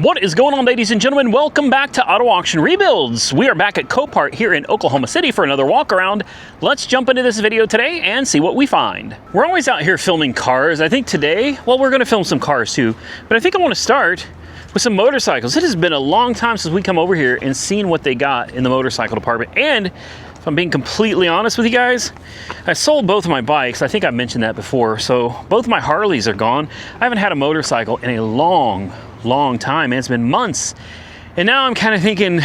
What is going on, ladies and gentlemen? Welcome back to Auto Auction Rebuilds. We are back at Copart here in Oklahoma City for another walk around. Let's jump into this video today and see what we find. We're always out here filming cars. I think today, well, we're gonna film some cars too, but I think I wanna start with some motorcycles. It has been a long time since we come over here and seen what they got in the motorcycle department. And if I'm being completely honest with you guys, I sold both of my bikes. I think I mentioned that before. So both of my Harleys are gone. I haven't had a motorcycle in a long time, man. It's been months. And now I'm kind of thinking,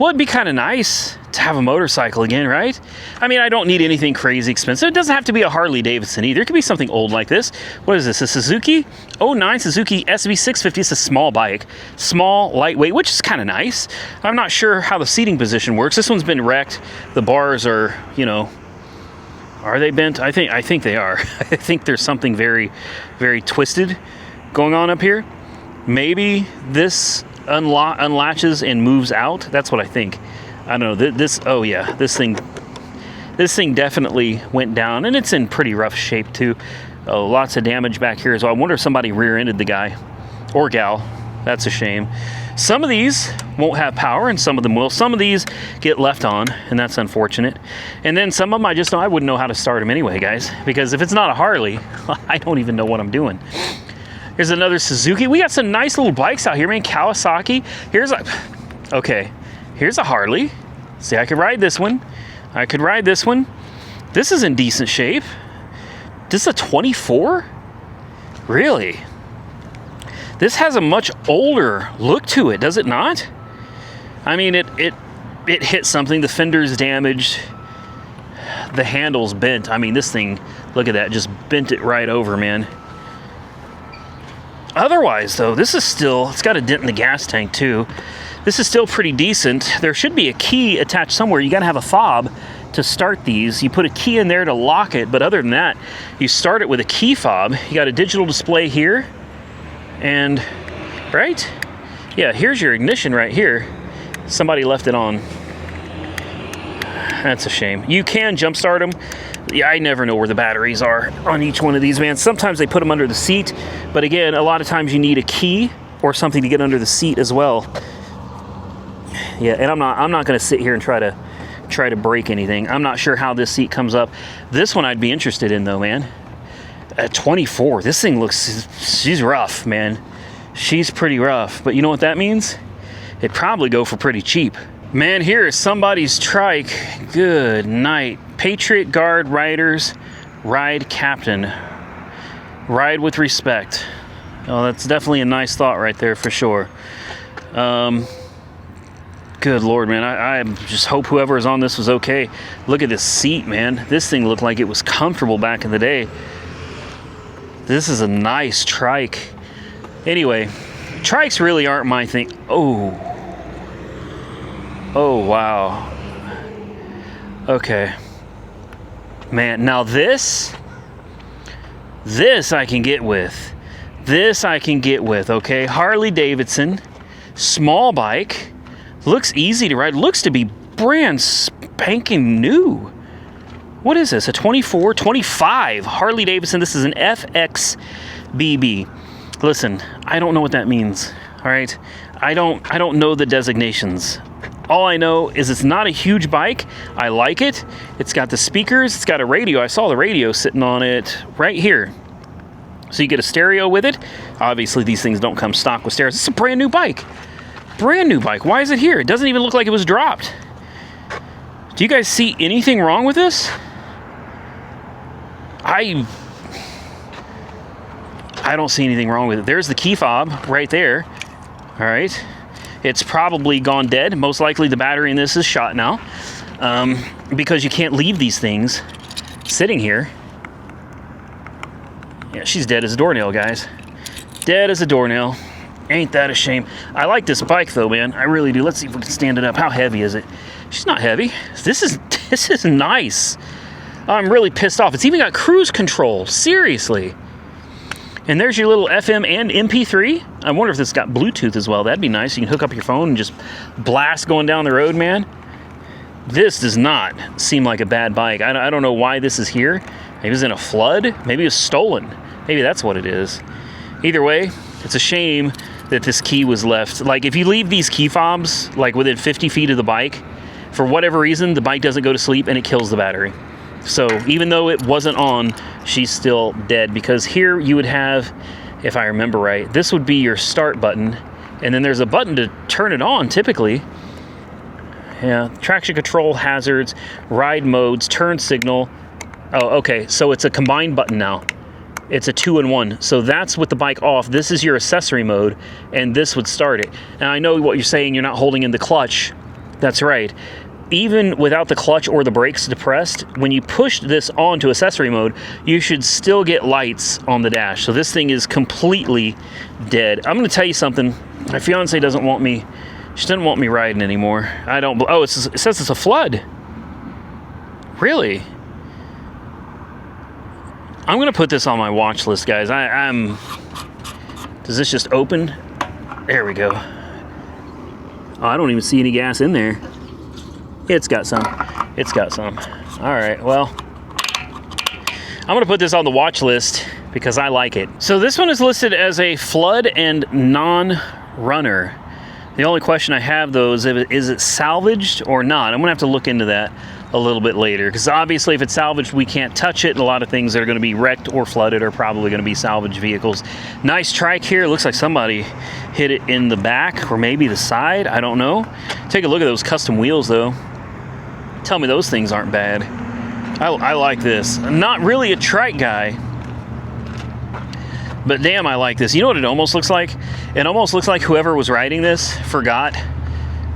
well, it'd be kind of nice to have a motorcycle again, right? I mean, I don't need anything crazy expensive. It doesn't have to be a Harley Davidson either. It could be something old like this. What is this? A Suzuki? 09 Suzuki SB650. It's a small bike. Small, lightweight, which is kind of nice. I'm not sure how the seating position works. This one's been wrecked. The bars are, you know, are they bent? I think they are. I think there's something very, very twisted going on up here. Maybe this unlatches and moves out. That's what I think. I don't know. Oh yeah, this thing definitely went down, and it's in pretty rough shape too. Lots of damage back here. So I wonder if somebody rear-ended the guy or gal. That's a shame. Some of these won't have power, and some of them will. Some of these get left on, and that's unfortunate. And then some of them I wouldn't know how to start them anyway, guys, because if it's not a Harley, I don't even know what I'm doing. Here's another Suzuki. We got some nice little bikes out here, man. Kawasaki. Here's a Harley. See, I could ride this one. I could ride this one. This is in decent shape. This is a 24? Really? This has a much older look to it, does it not? I mean, it hit something. The fender's damaged. The handle's bent. I mean, this thing, look at that, just bent it right over, man. Otherwise, though, this is still, it's got a dent in the gas tank, too. This is still pretty decent. There should be a key attached somewhere. You got to have a fob to start these. You put a key in there to lock it, but other than that, you start it with a key fob. You got a digital display here, and, right? Yeah, here's your ignition right here. Somebody left it on. That's a shame. You can jump start them. Yeah, I never know where the batteries are on each one of these, man. Sometimes they put them under the seat, but again, a lot of times you need a key or something to get under the seat as well. Yeah, and I'm not going to sit here and try to break anything. I'm not sure how this seat comes up. This one I'd be interested in though, man. At 24, this thing looks, she's rough, man. She's pretty rough, but you know what that means? It'd probably go for pretty cheap. Man, here is somebody's trike. Good night. Patriot Guard Riders, Ride Captain. Ride with respect. Oh, that's definitely a nice thought right there for sure. Good Lord, man. I just hope whoever is on this was okay. Look at this seat, man. This thing looked like it was comfortable back in the day. This is a nice trike. Anyway, trikes really aren't my thing. Oh, wow. Okay. Man, now this I can get with. This I can get with, okay? Harley Davidson, small bike, looks easy to ride, looks to be brand spanking new. What is this, a 24, 25 Harley Davidson? This is an FXBB. Listen, I don't know what that means, all right? I don't know the designations. All I know is it's not a huge bike. I like it. It's got the speakers. It's got a radio. I saw the radio sitting on it right here. So you get a stereo with it. Obviously, these things don't come stock with stereos. It's a brand new bike. Brand new bike. Why is it here? It doesn't even look like it was dropped. Do you guys see anything wrong with this? I don't see anything wrong with it. There's the key fob right there. All right. It's probably gone dead. Most likely the battery in this is shot now, because you can't leave these things sitting here. Yeah, she's dead as a doornail, guys. Dead as a doornail. Ain't that a shame? I like this bike though, man. I really do. Let's see if we can stand it up. How heavy is it? She's not heavy. This is nice. I'm really pissed off. It's even got cruise control. Seriously. And there's your little FM and MP3. I wonder if this got Bluetooth as well. That'd be nice. You can hook up your phone and just blast going down the road, man. This does not seem like a bad bike. I don't know why this is here. Maybe it's in a flood. Maybe it's stolen. Maybe that's what it is. Either way, it's a shame that this key was left. Like, if you leave these key fobs like within 50 feet of the bike, for whatever reason, the bike doesn't go to sleep and it kills the battery. So even though it wasn't on, she's still dead, because here you would have, if I remember right, this would be your start button, and then there's a button to turn it on typically. Yeah, traction control, hazards, ride modes, turn signal. Oh, okay, so it's a combined button now. It's a 2-in-1. So that's with the bike off. This is your accessory mode, and this would start it. And I know what you're saying, you're not holding in the clutch. That's right. Even without the clutch or the brakes depressed, when you push this onto accessory mode, you should still get lights on the dash. So this thing is completely dead. I'm going to tell you something. My fiance doesn't want me, she doesn't want me riding anymore. I don't, oh, it says it's a flood. Really? I'm going to put this on my watch list, guys. Does this just open? There we go. Oh, I don't even see any gas in there. It's got some. It's got some. All right, well, I'm going to put this on the watch list because I like it. So this one is listed as a flood and non-runner. The only question I have, though, is it salvaged or not? I'm going to have to look into that a little bit later, because obviously if it's salvaged, we can't touch it, and a lot of things that are going to be wrecked or flooded are probably going to be salvaged vehicles. Nice trike here. Looks like somebody hit it in the back or maybe the side. I don't know. Take a look at those custom wheels, though. Tell me those things aren't bad. I like this. I'm not really a trike guy, but damn, I like this. You know what it almost looks like? It almost looks like whoever was riding this forgot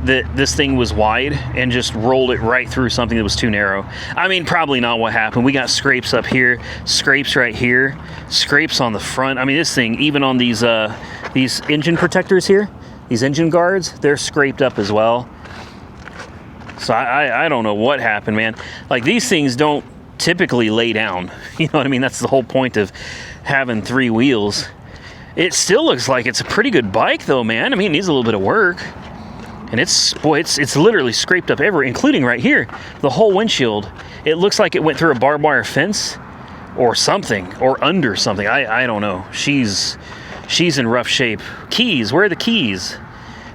that this thing was wide and just rolled it right through something that was too narrow. I mean, probably not what happened. We got scrapes up here, scrapes right here, scrapes on the front. I mean, this thing, even on these engine protectors here, these engine guards, they're scraped up as well. So I don't know what happened, man. Like, these things don't typically lay down. You know what I mean? That's the whole point of having three wheels. It still looks like it's a pretty good bike, though, man. I mean, it needs a little bit of work. And it's literally scraped up everywhere, including right here, the whole windshield. It looks like it went through a barbed wire fence or something, or under something. I don't know. She's in rough shape. Keys, where are the keys?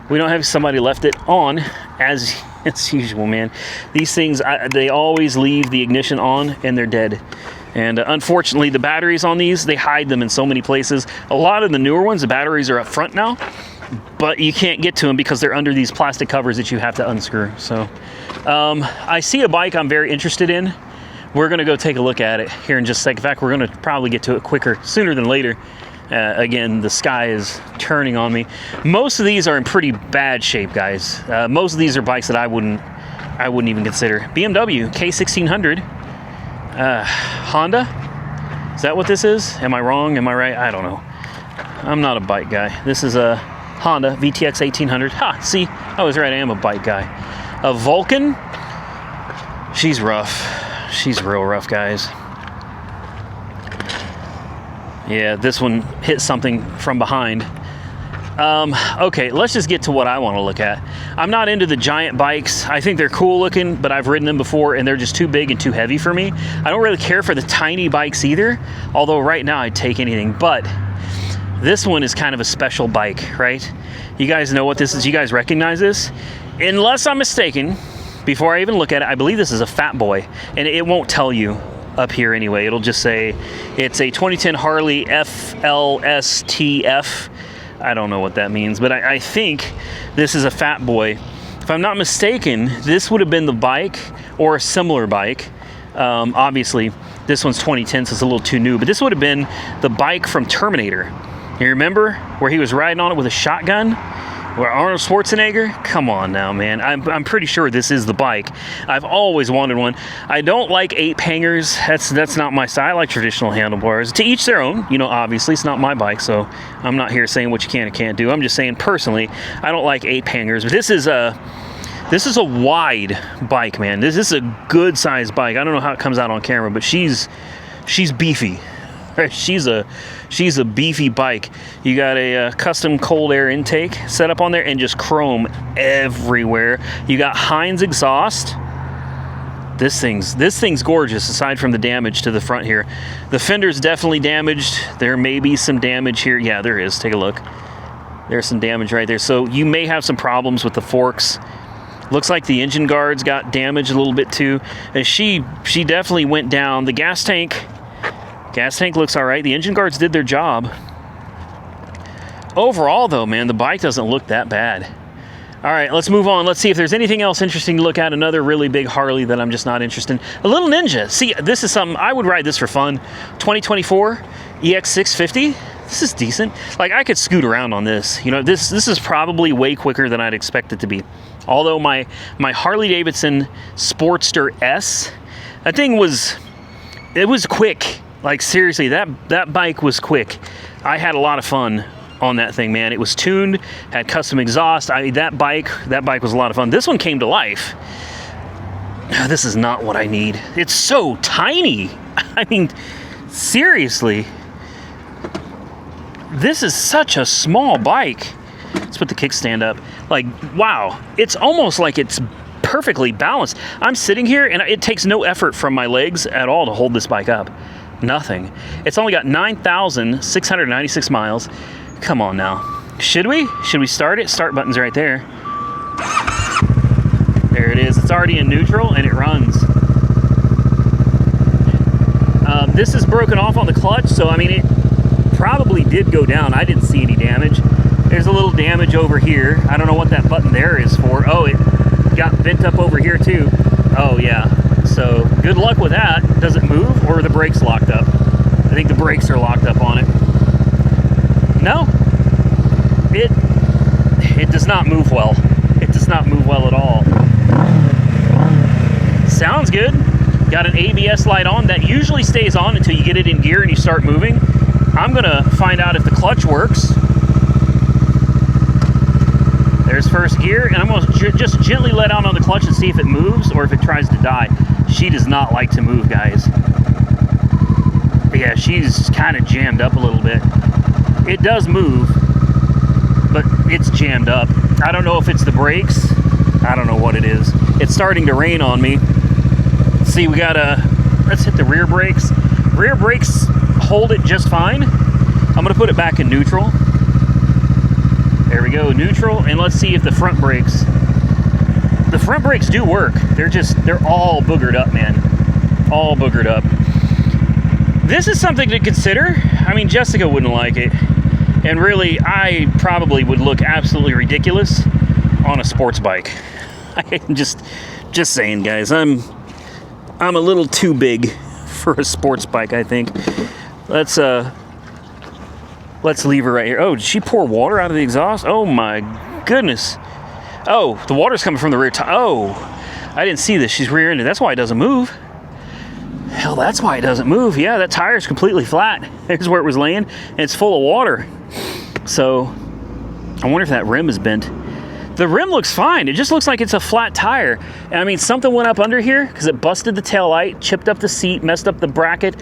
We don't have, somebody left it on as usual, man. These things, they always leave the ignition on and they're dead. And unfortunately, the batteries on these, they hide them in so many places. A lot of the newer ones, the batteries are up front now, but you can't get to them because they're under these plastic covers that you have to unscrew. So I see a bike I'm very interested in. We're going to go take a look at it here in just a second. In fact, we're going to probably get to it quicker, sooner than later. Again, the sky is turning on me. Most of these are in pretty bad shape, guys. Most of these are bikes that I wouldn't even consider. BMW K1600, Honda. Is that what this is? Am I wrong? Am I right? I don't know. I'm not a bike guy. This is a Honda VTX 1800. Ha! See, I was right. I am a bike guy. A Vulcan. She's rough. She's real rough, guys. Yeah, this one hit something from behind. Okay, let's just get to what I want to look at. I'm not into the giant bikes. I think they're cool looking, but I've ridden them before and they're just too big and too heavy for me. I don't really care for the tiny bikes either, although right now I'd take anything. But this one is kind of a special bike, right? You guys know what this is? You guys recognize this? Unless I'm mistaken, before I even look at it, I believe this is a Fat Boy, and it won't tell you up here anyway. It'll just say it's a 2010 Harley FLSTF. I don't know what that means, but I think this is a Fat Boy. If I'm not mistaken, this would have been the bike or a similar bike. Obviously, this one's 2010, so it's a little too new, but this would have been the bike from Terminator. You remember where he was riding on it with a shotgun? Where Arnold Schwarzenegger? Come on now, man. I'm pretty sure this is the bike. I've always wanted one. I don't like 8 hangers. That's not my style. I like traditional handlebars. To each their own. You know, obviously, it's not my bike, so I'm not here saying what you can and can't do. I'm just saying, personally, I don't like 8 hangers. But this is a wide bike, man. This is a good-sized bike. I don't know how it comes out on camera, but she's beefy. She's a beefy bike. You got a custom cold air intake set up on there and just chrome everywhere. You got Heinz exhaust. This thing's gorgeous aside from the damage to the front here. The fender's definitely damaged. There may be some damage here. Yeah, there is. Take a look. There's some damage right there. So you may have some problems with the forks. Looks like the engine guards got damaged a little bit too. And she definitely went down. The gas tank looks all right. The engine guards did their job. Overall though, man, the bike doesn't look that bad. All right, let's move on. Let's see if there's anything else interesting to look at. Another really big Harley that I'm just not interested in. A little Ninja. See, this is something, I would ride this for fun. 2024 EX650. This is decent. Like, I could scoot around on this. You know, this is probably way quicker than I'd expect it to be. Although my Harley Davidson Sportster S, that thing was quick. Like, seriously, that bike was quick. I had a lot of fun on that thing, man. It was tuned, had custom exhaust. That bike was a lot of fun. This one came to life. This is not what I need. It's so tiny. I mean, seriously. This is such a small bike. Let's put the kickstand up. Like, wow. It's almost like it's perfectly balanced. I'm sitting here and it takes no effort from my legs at all to hold this bike up. Nothing. It's only got 9,696 miles. Come on now. Should we start it? Start button's right there. There it is. It's already in neutral and it runs. This is broken off on the clutch, so I mean, it probably did go down. I didn't see any damage. There's a little damage over here. I don't know what that button there is for. Oh, it got bent up over here too. Oh yeah. So good luck with that. Does it move or are the brakes locked up? I think the brakes are locked up on it. No, it does not move well. It does not move well at all. Sounds good. Got an ABS light on. That usually stays on until you get it in gear and you start moving. I'm gonna find out if the clutch works. There's first gear, and I'm gonna just gently let out on the clutch and see if it moves or if it tries to die. She does not like to move, guys. Yeah, she's kind of jammed up a little bit. It does move, but it's jammed up. I don't know if it's the brakes. I don't know what it is. It's starting to rain on me. See, we gotta, let's hit the rear brakes. Rear brakes hold it just fine. I'm gonna put it back in neutral. There we go, neutral, and let's see if the front brakes. The front brakes do work. They're all boogered up, man. All boogered up. This is something to consider. I mean, Jessica wouldn't like it. And really, I probably would look absolutely ridiculous on a sports bike. I'm just saying, guys. I'm a little too big for a sports bike, I think. Let's leave her right here. Oh, did she pour water out of the exhaust? Oh my goodness. Oh, the water's coming from the rear tire. Oh, I didn't see this. She's rear-ended. That's why it doesn't move. Hell, that's why it doesn't move. Yeah, that tire's completely flat. There's where it was laying, and it's full of water. So, I wonder if that rim is bent. The rim looks fine. It just looks like it's a flat tire. And I mean, something went up under here because it busted the taillight, chipped up the seat, messed up the bracket,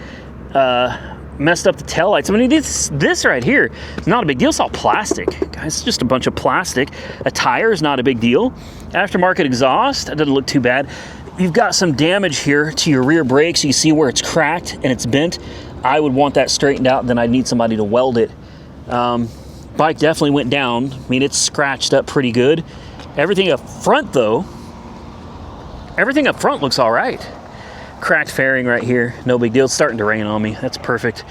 messed up the taillights. I mean, this right here is not a big deal. It's all plastic, guys. It's just a bunch of plastic. A tire is not a big deal. Aftermarket exhaust, that doesn't look too bad. You've got some damage here to your rear brakes. You see where it's cracked and it's bent. I would want that straightened out. Then I'd need somebody to weld it. Bike definitely went down. I mean, it's scratched up pretty good. Everything up front, though, everything up front looks all right. Cracked fairing right here, no big deal. It's starting to rain on me. That's perfect.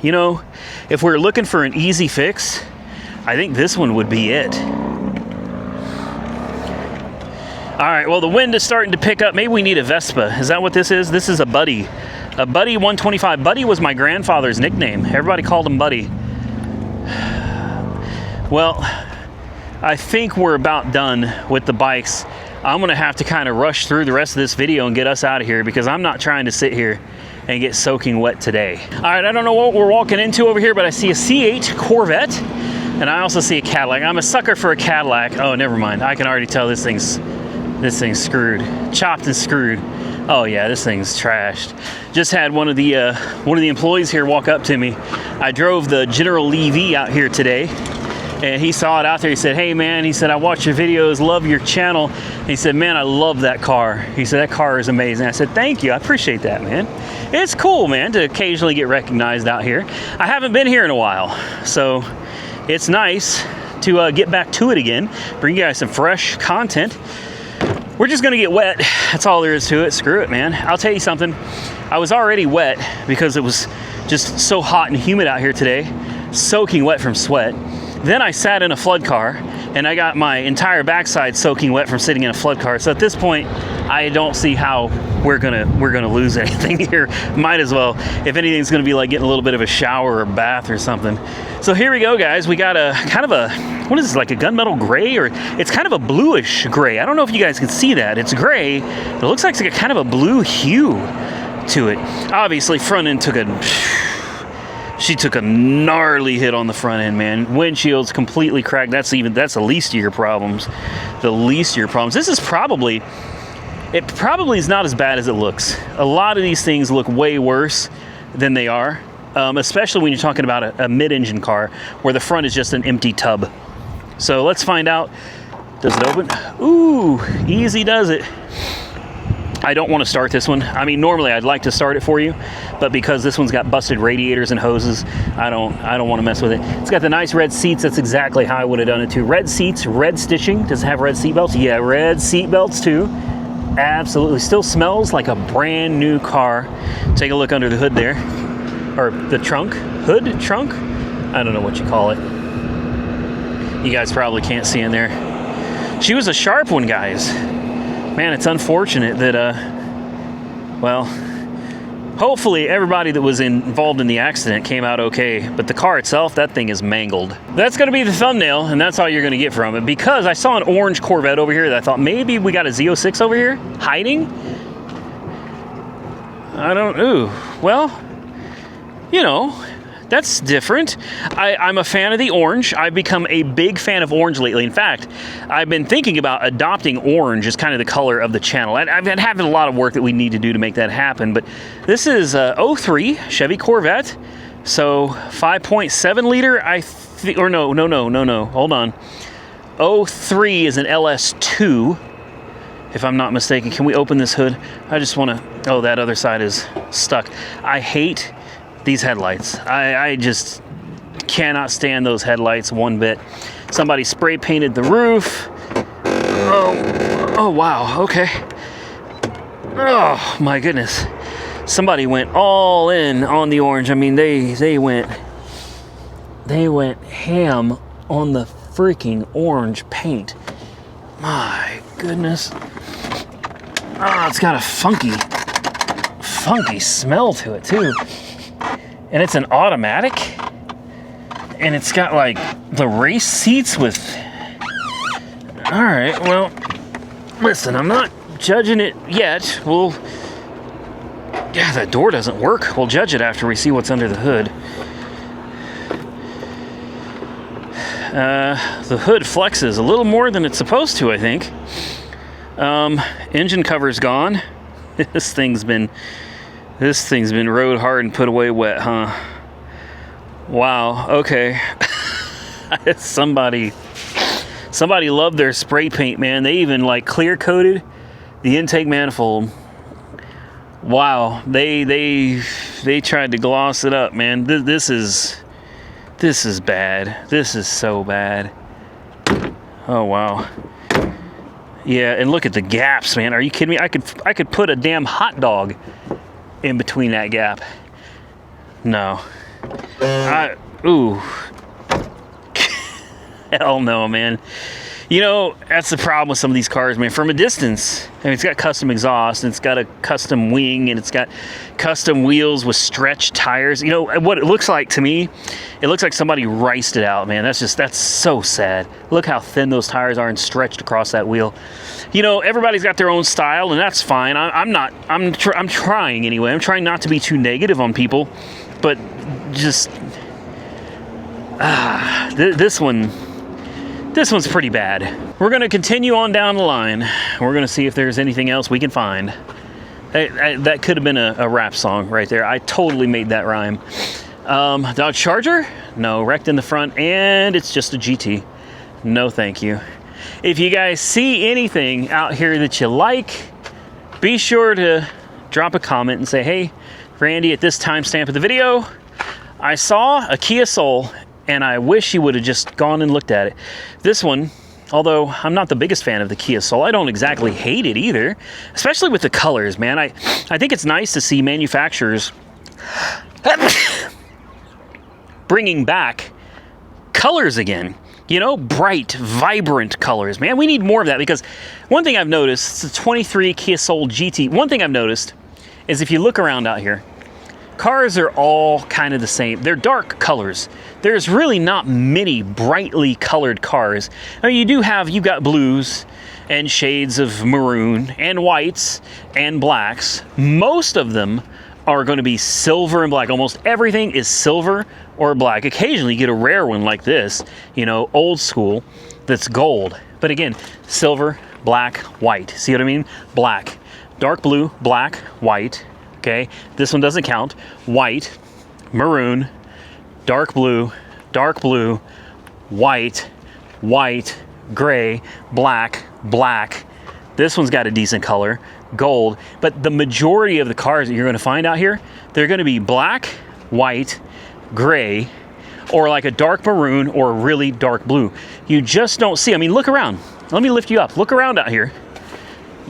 You know, if we're looking for an easy fix, I think this one would be it. All right, well, the wind is starting to pick up. Maybe we need a Vespa. Is that what this is? This is a Buddy. A Buddy 125. Buddy was my grandfather's nickname. Everybody called him Buddy. Well, I think we're about done with the bikes. I'm gonna have to kind of rush through the rest of this video and get us out of here because I'm not trying to sit here and get soaking wet today. All right, I don't know what we're walking into over here, but I see a C8 Corvette and I also see a Cadillac. I'm a sucker for a Cadillac. Oh, never mind. I can already tell this thing's screwed, chopped and screwed. Oh yeah, this thing's trashed. Just had one of the employees here walk up to me. I drove the General Lee V out here today, and he saw it out there. He said, hey man, he said, I watch your videos, love your channel. And he said, man, I love that car. He said, that car is amazing. I said, thank you, I appreciate that, man. It's cool, man, to occasionally get recognized out here. I haven't been here in a while, so it's nice to get back to it again, bring you guys some fresh content. We're just gonna get wet, that's all there is to it. Screw it, man. I'll tell you something, I was already wet because it was just so hot and humid out here today, soaking wet from sweat. Then I sat in a flood car and I got my entire backside soaking wet from sitting in a flood car. So at this point, I don't see how we're gonna lose anything here. Might as well. If anything's gonna be like getting a little bit of a shower or bath or something. So here we go, guys. We got a kind of a, what is this, like a gunmetal gray, or it's kind of a bluish gray. I don't know if you guys can see that. It's gray. It looks like it's got kind of a blue hue to it. Obviously, front end she took a gnarly hit on the front end, man. Windshield's completely cracked. That's the least of your problems. The least of your problems. This is probably, it probably is not as bad as it looks. A lot of these things look way worse than they are, especially when you're talking about a mid-engine car where the front is just an empty tub. So let's find out. Does it open? Ooh, easy does it. I don't want to start this one. I mean, normally I'd like to start it for you, but because this one's got busted radiators and hoses, I don't want to mess with it. It's got the nice red seats. That's exactly how I would have done it too. Red seats, red stitching. Does it have red seat belts? Yeah, red seat belts too. Absolutely. Still smells like a brand new car. Take a look under the hood there, or the trunk, hood, trunk. I don't know what you call it. You guys probably can't see in there. She was a sharp one, guys. Man, it's unfortunate that, well, hopefully everybody that was involved in the accident came out okay, but the car itself, that thing is mangled. That's gonna be the thumbnail, and that's all you're gonna get from it, because I saw an orange Corvette over here that I thought maybe we got a Z06 over here hiding. I don't, ooh, well, you know, that's different. I'm a fan of the orange. I've become a big fan of orange lately. In fact, I've been thinking about adopting orange as kind of the color of the channel. I've been having a lot of work that we need to do to make that happen, but this is 03 Chevy Corvette. So 5.7 liter, or no, hold on. 03 is an LS2, if I'm not mistaken. Can we open this hood? I just want to, oh, that other side is stuck. I hate these headlights. I just cannot stand those headlights one bit. Somebody spray painted the roof. Oh wow, okay. Oh my goodness. Somebody went all in on the orange. I mean, they went ham on the freaking orange paint. My goodness. Oh, it's got a funky smell to it too. And it's an automatic, and it's got like the race seats with, all right, well, listen, I'm not judging it yet. Well, yeah, that door doesn't work. We'll judge it after we see what's under the hood. The hood flexes a little more than it's supposed to, I think. Engine cover's gone. This thing's been rode hard and put away wet, huh? Wow, okay. Somebody loved their spray paint, man. They even like clear coated the intake manifold. Wow, they tried to gloss it up, man. This is bad. This is so bad. Oh wow. Yeah, and look at the gaps, man. Are you kidding me? I could put a damn hot dog in between that gap. No. Ooh. Hell no, man. You know, that's the problem with some of these cars, man. From a distance, I mean, it's got custom exhaust, and it's got a custom wing, and it's got custom wheels with stretched tires. You know, what it looks like to me, it looks like somebody riced it out, man. That's so sad. Look how thin those tires are and stretched across that wheel. You know, everybody's got their own style, and that's fine. I'm trying anyway. I'm trying not to be too negative on people, but just, this one's pretty bad. We're gonna continue on down the line. We're gonna see if there's anything else we can find. That could have been a rap song right there. I totally made that rhyme. Dodge Charger, no, wrecked in the front, and it's just a GT. No thank you. If you guys see anything out here that you like, be sure to drop a comment and say, hey, Randy, at this timestamp of the video, I saw a Kia Soul and I wish you would have just gone and looked at it. This one, although I'm not the biggest fan of the Kia Soul, I don't exactly hate it either, especially with the colors, man. I think it's nice to see manufacturers bringing back colors again. You know, bright, vibrant colors, man. We need more of that, because one thing I've noticed, it's a 23 Kia Soul GT. One thing I've noticed is if you look around out here, cars are all kind of the same. They're dark colors. There's really not many brightly colored cars. I mean, you've got blues and shades of maroon and whites and blacks. Most of them are going to be silver and black. Almost everything is silver or black. Occasionally you get a rare one like this, you know, old school, that's gold. But again, silver, black, white. See what I mean? Black, dark blue, black, white. Okay, this one doesn't count. White, maroon, dark blue, white, white, gray, black, black. This one's got a decent color, gold. But the majority of the cars that you're going to find out here, they're going to be black, white, gray, or like a dark maroon or a really dark blue. You just don't see. I mean, look around. Let me lift you up. Look around out here.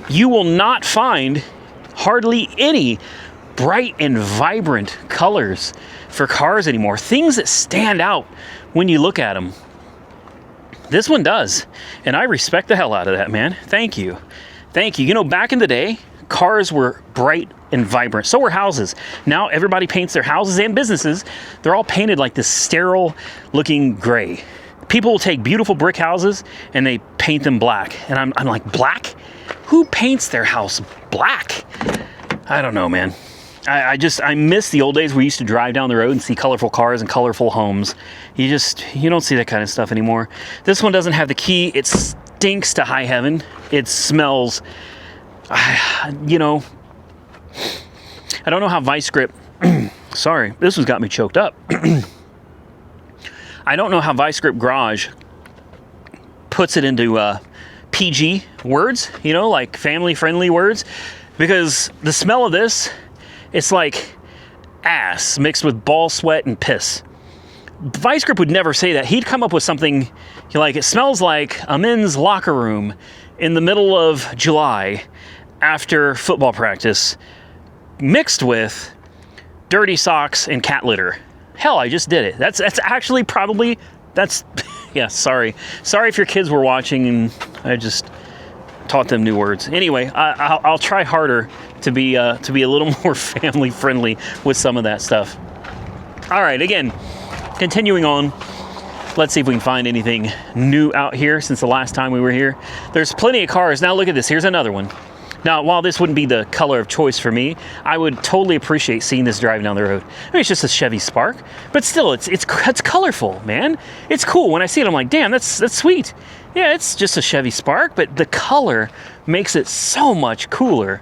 You will not find hardly any bright and vibrant colors for cars anymore. Things that stand out when you look at them. This one does, and I respect the hell out of that, man. Thank you. Thank you. You know, back in the day, cars were bright and vibrant. So were houses. Now everybody paints their houses and businesses. They're all painted like this sterile looking gray. People will take beautiful brick houses and they paint them black. And I'm like, black? Who paints their house black? I don't know, man. I miss the old days where we used to drive down the road and see colorful cars and colorful homes. You don't see that kind of stuff anymore. This one doesn't have the key. It stinks to high heaven. It smells, you know, I don't know how Vice Grip, sorry, this one's got me choked up. I don't know how Vice Grip Garage puts it into PG words, you know, like family-friendly words, because the smell of this, it's like ass mixed with ball sweat and piss. Vice Grip would never say that. He'd come up with something like, it smells like a men's locker room in the middle of July after football practice, mixed with dirty socks and cat litter. Hell, I just did it. That's actually probably, yeah, sorry. Sorry if your kids were watching and I just taught them new words. Anyway, I'll try harder to be a little more family friendly with some of that stuff. All right, again, continuing on, let's see if we can find anything new out here since the last time we were here. There's plenty of cars. Now look at this. Here's another one. Now, while this wouldn't be the color of choice for me, I would totally appreciate seeing this driving down the road. I mean, it's just a Chevy Spark, but still, it's colorful, man. It's cool. When I see it, I'm like, damn, that's sweet. Yeah, it's just a Chevy Spark, but the color makes it so much cooler,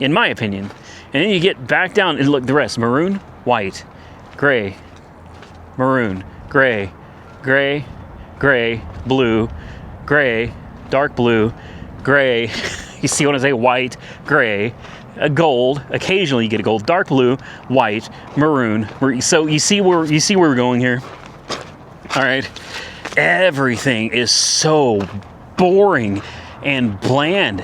in my opinion. And then you get back down and look, the rest, maroon, white, gray, maroon, gray, gray, gray, blue, gray, dark blue, gray. You see what I say? White, gray, a gold. Occasionally you get a gold, dark blue, white, maroon. So you see where we're going here. All right, everything is so boring and bland.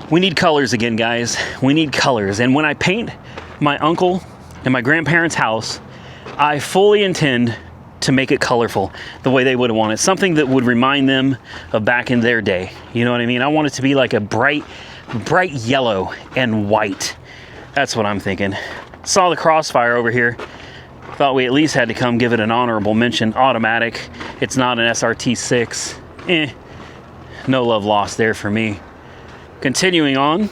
We need colors again, guys. We need colors. And when I paint my uncle and my grandparents' house, I fully intend to make it colorful the way they would have wanted. Something that would remind them of back in their day. You know what I mean? I want it to be like a bright yellow and white. That's what I'm thinking. Saw the Crossfire over here. Thought we at least had to come give it an honorable mention. Automatic. It's not an SRT6. No love lost there for me. Continuing on.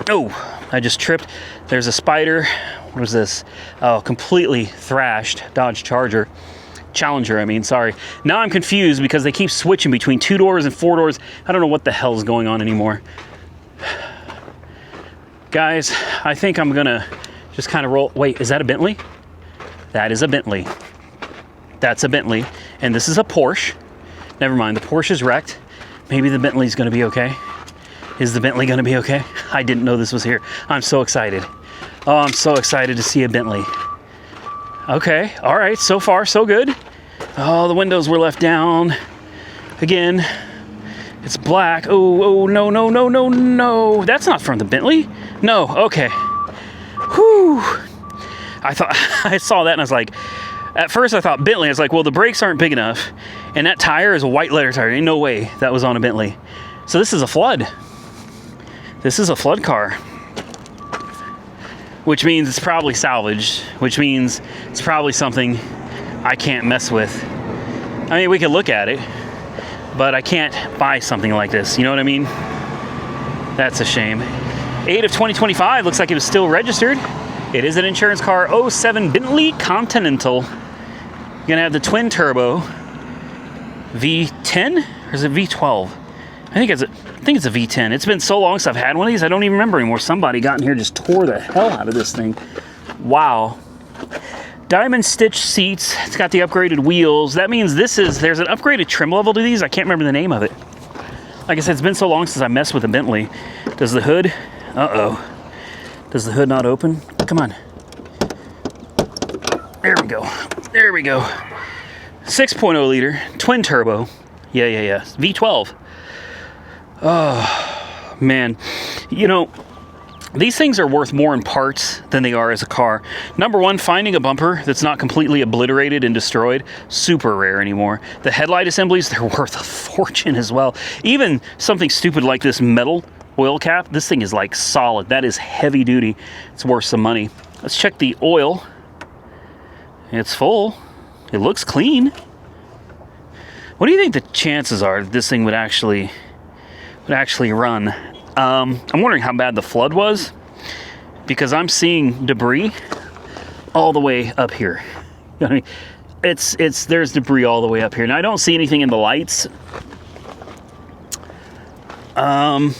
Oh, I just tripped. There's a Spider. What was this? Oh, completely thrashed Dodge Challenger, I mean, sorry. Now I'm confused because they keep switching between 2 doors and 4 doors. I don't know what the hell's going on anymore. Guys, I think I'm gonna Just kind of roll. Wait, is that a Bentley? That is a Bentley. That's a Bentley. And this is a Porsche. Never mind, the Porsche is wrecked. Maybe the Bentley's gonna be okay. Is the Bentley gonna be okay? I didn't know this was here. I'm so excited. Oh, I'm so excited to see a Bentley. Okay, all right, so far so good. Oh, the windows were left down. Again, it's black. Oh, no, no, no, no, no. That's not from the Bentley. No, okay. Whew. I thought, I saw that and I was like, at first I thought Bentley. I was like, well, the brakes aren't big enough. And that tire is a white letter tire. Ain't no way that was on a Bentley. So this is a flood. This is a flood car. Which means it's probably salvaged. Which means it's probably something I can't mess with. I mean, we could look at it, but I can't buy something like this. You know what I mean? That's a shame. 8 of 2025, looks like it was still registered. It is an insurance car, 07 Bentley Continental. You're gonna have the twin turbo V10, or is it V12? I think it's a V10. It's been so long since I've had one of these, I don't even remember anymore. Somebody got in here and just tore the hell out of this thing. Wow. Diamond stitch seats. It's got the upgraded wheels. That means there's an upgraded trim level to these. I can't remember the name of it. Like I said, it's been so long since I messed with a Bentley. Does the hood? Uh-oh. Does the hood not open? Come on. There we go. There we go. 6.0 liter, twin turbo. Yeah. V12. Oh, man. You know, these things are worth more in parts than they are as a car. Number one, finding a bumper that's not completely obliterated and destroyed, super rare anymore. The headlight assemblies, they're worth a fortune as well. Even something stupid like this metal oil cap, this thing is like solid. That is heavy duty. It's worth some money. Let's check the oil. It's full. It looks clean. What do you think the chances are that this thing would actually run? I'm wondering how bad the flood was, because I'm seeing debris all the way up here. I mean, there's debris all the way up here. Now I don't see anything in the lights. And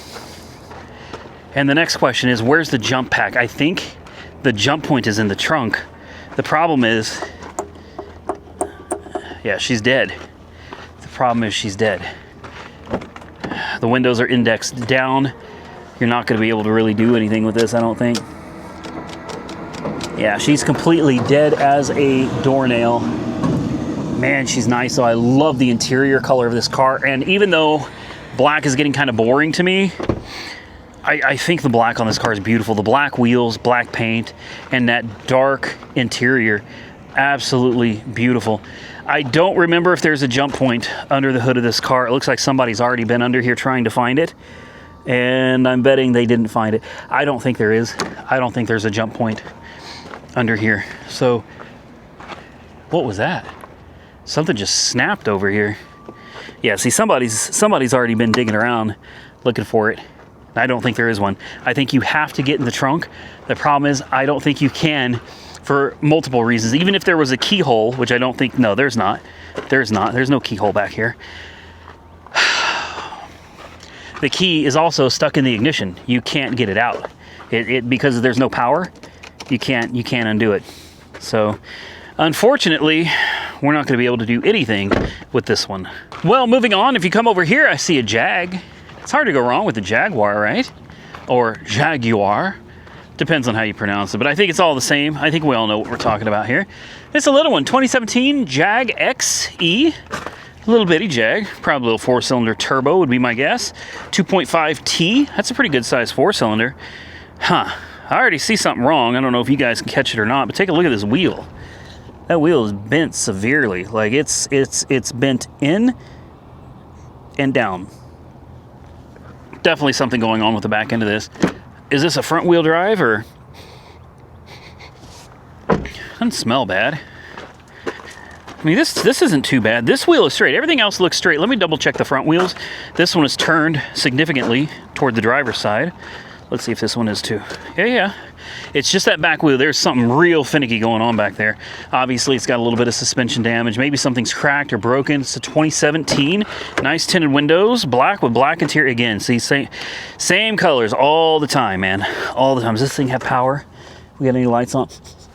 the next question is, where's the jump pack? I think the jump point is in the trunk. The problem is, yeah, she's dead. The problem is she's dead. The windows are indexed down. You're not going to be able to really do anything with this, I don't think. Yeah, she's completely dead as a doornail. Man, she's nice, though. I love the interior color of this car. And even though black is getting kind of boring to me, I think the black on this car is beautiful. The black wheels, black paint, and that dark interior, absolutely beautiful. I don't remember if there's a jump point under the hood of this car. It looks like somebody's already been under here trying to find it, and I'm betting they didn't find it. I don't think there is. I don't think there's a jump point under here. So, what was that? Something just snapped over here. Yeah, see, somebody's already been digging around looking for it. I don't think there is one. I think you have to get in the trunk. The problem is, I don't think you can, for multiple reasons. Even if there was a keyhole, which I don't think, no, there's not. There's no keyhole back here. The key is also stuck in the ignition. You can't get it out. Because there's no power, you can't undo it. So, unfortunately, we're not going to be able to do anything with this one. Well, moving on, if you come over here, I see a Jag. It's hard to go wrong with the Jaguar, right? Or Jaguar. Depends on how you pronounce it, but I think it's all the same. I think we all know what we're talking about here. It's a little one, 2017 Jag XE. A little bitty Jag, probably a little four-cylinder turbo would be my guess. 2.5T, that's a pretty good size four-cylinder. Huh, I already see something wrong. I don't know if you guys can catch it or not, but take a look at this wheel. That wheel is bent severely. Like it's bent in and down. Definitely something going on with the back end of this. Is this a front wheel drive or? Doesn't smell bad. I mean, this isn't too bad. This wheel is straight. Everything else looks straight. Let me double check the front wheels. This one is turned significantly toward the driver's side. Let's see if this one is too. Yeah. It's just that back wheel. There's something real finicky going on back there. Obviously, it's got a little bit of suspension damage. Maybe something's cracked or broken. It's a 2017. Nice tinted windows. Black with black interior. Again, see, same colors all the time, man. All the time. Does this thing have power? We got any lights on?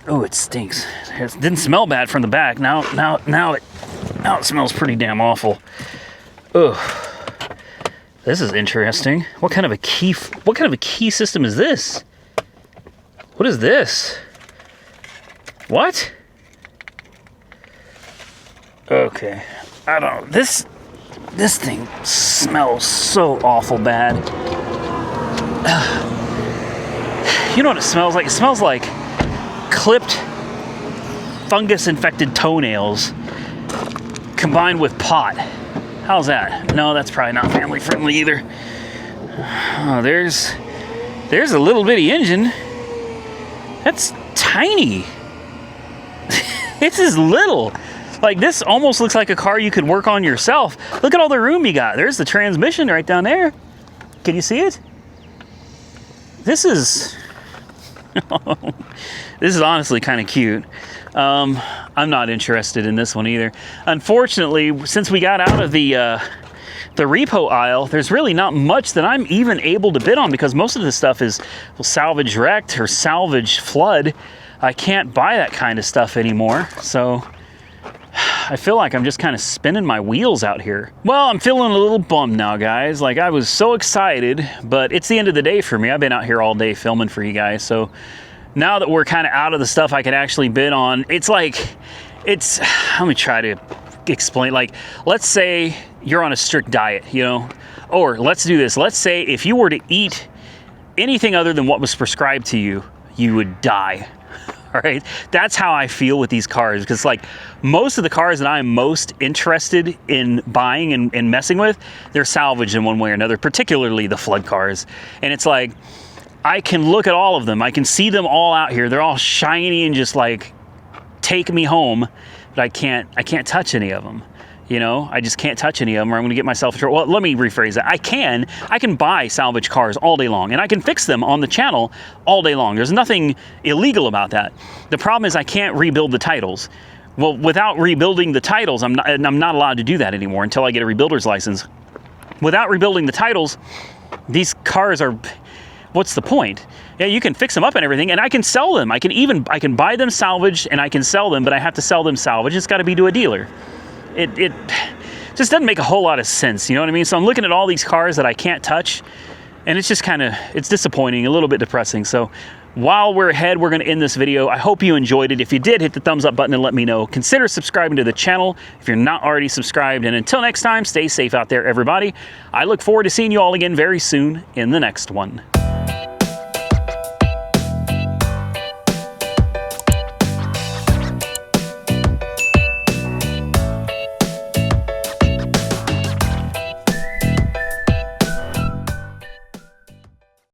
Oh, it stinks. It didn't smell bad from the back. Now it smells pretty damn awful. Ugh. This is interesting. What kind of a key system is this? What is this? What? Okay. I don't know. This thing smells so awful bad. You know what it smells like? It smells like clipped fungus-infected toenails combined with pot. How's that? No, that's probably not family friendly either. Oh, there's a little bitty engine. That's tiny. This is little. Like, this almost looks like a car you could work on yourself. Look at all the room you got. There's the transmission right down there. Can you see it? This is this is honestly kind of cute. I'm not interested in this one either. Unfortunately, since we got out of the repo aisle, there's really not much that I'm even able to bid on because most of this stuff is salvage wrecked or salvage flood. I can't buy that kind of stuff anymore. So I feel like I'm just kind of spinning my wheels out here. Well, I'm feeling a little bummed now, guys. Like, I was so excited, but it's the end of the day for me. I've been out here all day filming for you guys. So now that we're kind of out of the stuff I could actually bid on, it's like, let me try to explain. Like, let's say you're on a strict diet, you know, or let's do this. Let's say if you were to eat anything other than what was prescribed to you, you would die. All right, that's how I feel with these cars, because like most of the cars that I'm most interested in buying and messing with, they're salvaged in one way or another, particularly the flood cars. And it's like, I can look at all of them. I can see them all out here. They're all shiny and just like, take me home, but I can't touch any of them. You know, I just can't touch any of them or I'm going to get myself in trouble. Well, let me rephrase that. I can buy salvage cars all day long and I can fix them on the channel all day long. There's nothing illegal about that. The problem is I can't rebuild the titles. Well, without rebuilding the titles, I'm not allowed to do that anymore until I get a rebuilder's license. Without rebuilding the titles, these cars are, what's the point? Yeah, you can fix them up and everything and I can sell them. I can buy them salvaged and I can sell them, but I have to sell them salvaged. It's got to be to a dealer. It just doesn't make a whole lot of sense, you know what I mean? So I'm looking at all these cars that I can't touch, and it's just kind of, it's disappointing, a little bit depressing. So while we're ahead, we're going to end this video. I hope you enjoyed it. If you did, hit the thumbs up button and let me know. Consider subscribing to the channel if you're not already subscribed. And until next time, stay safe out there, everybody. I look forward to seeing you all again very soon in the next one.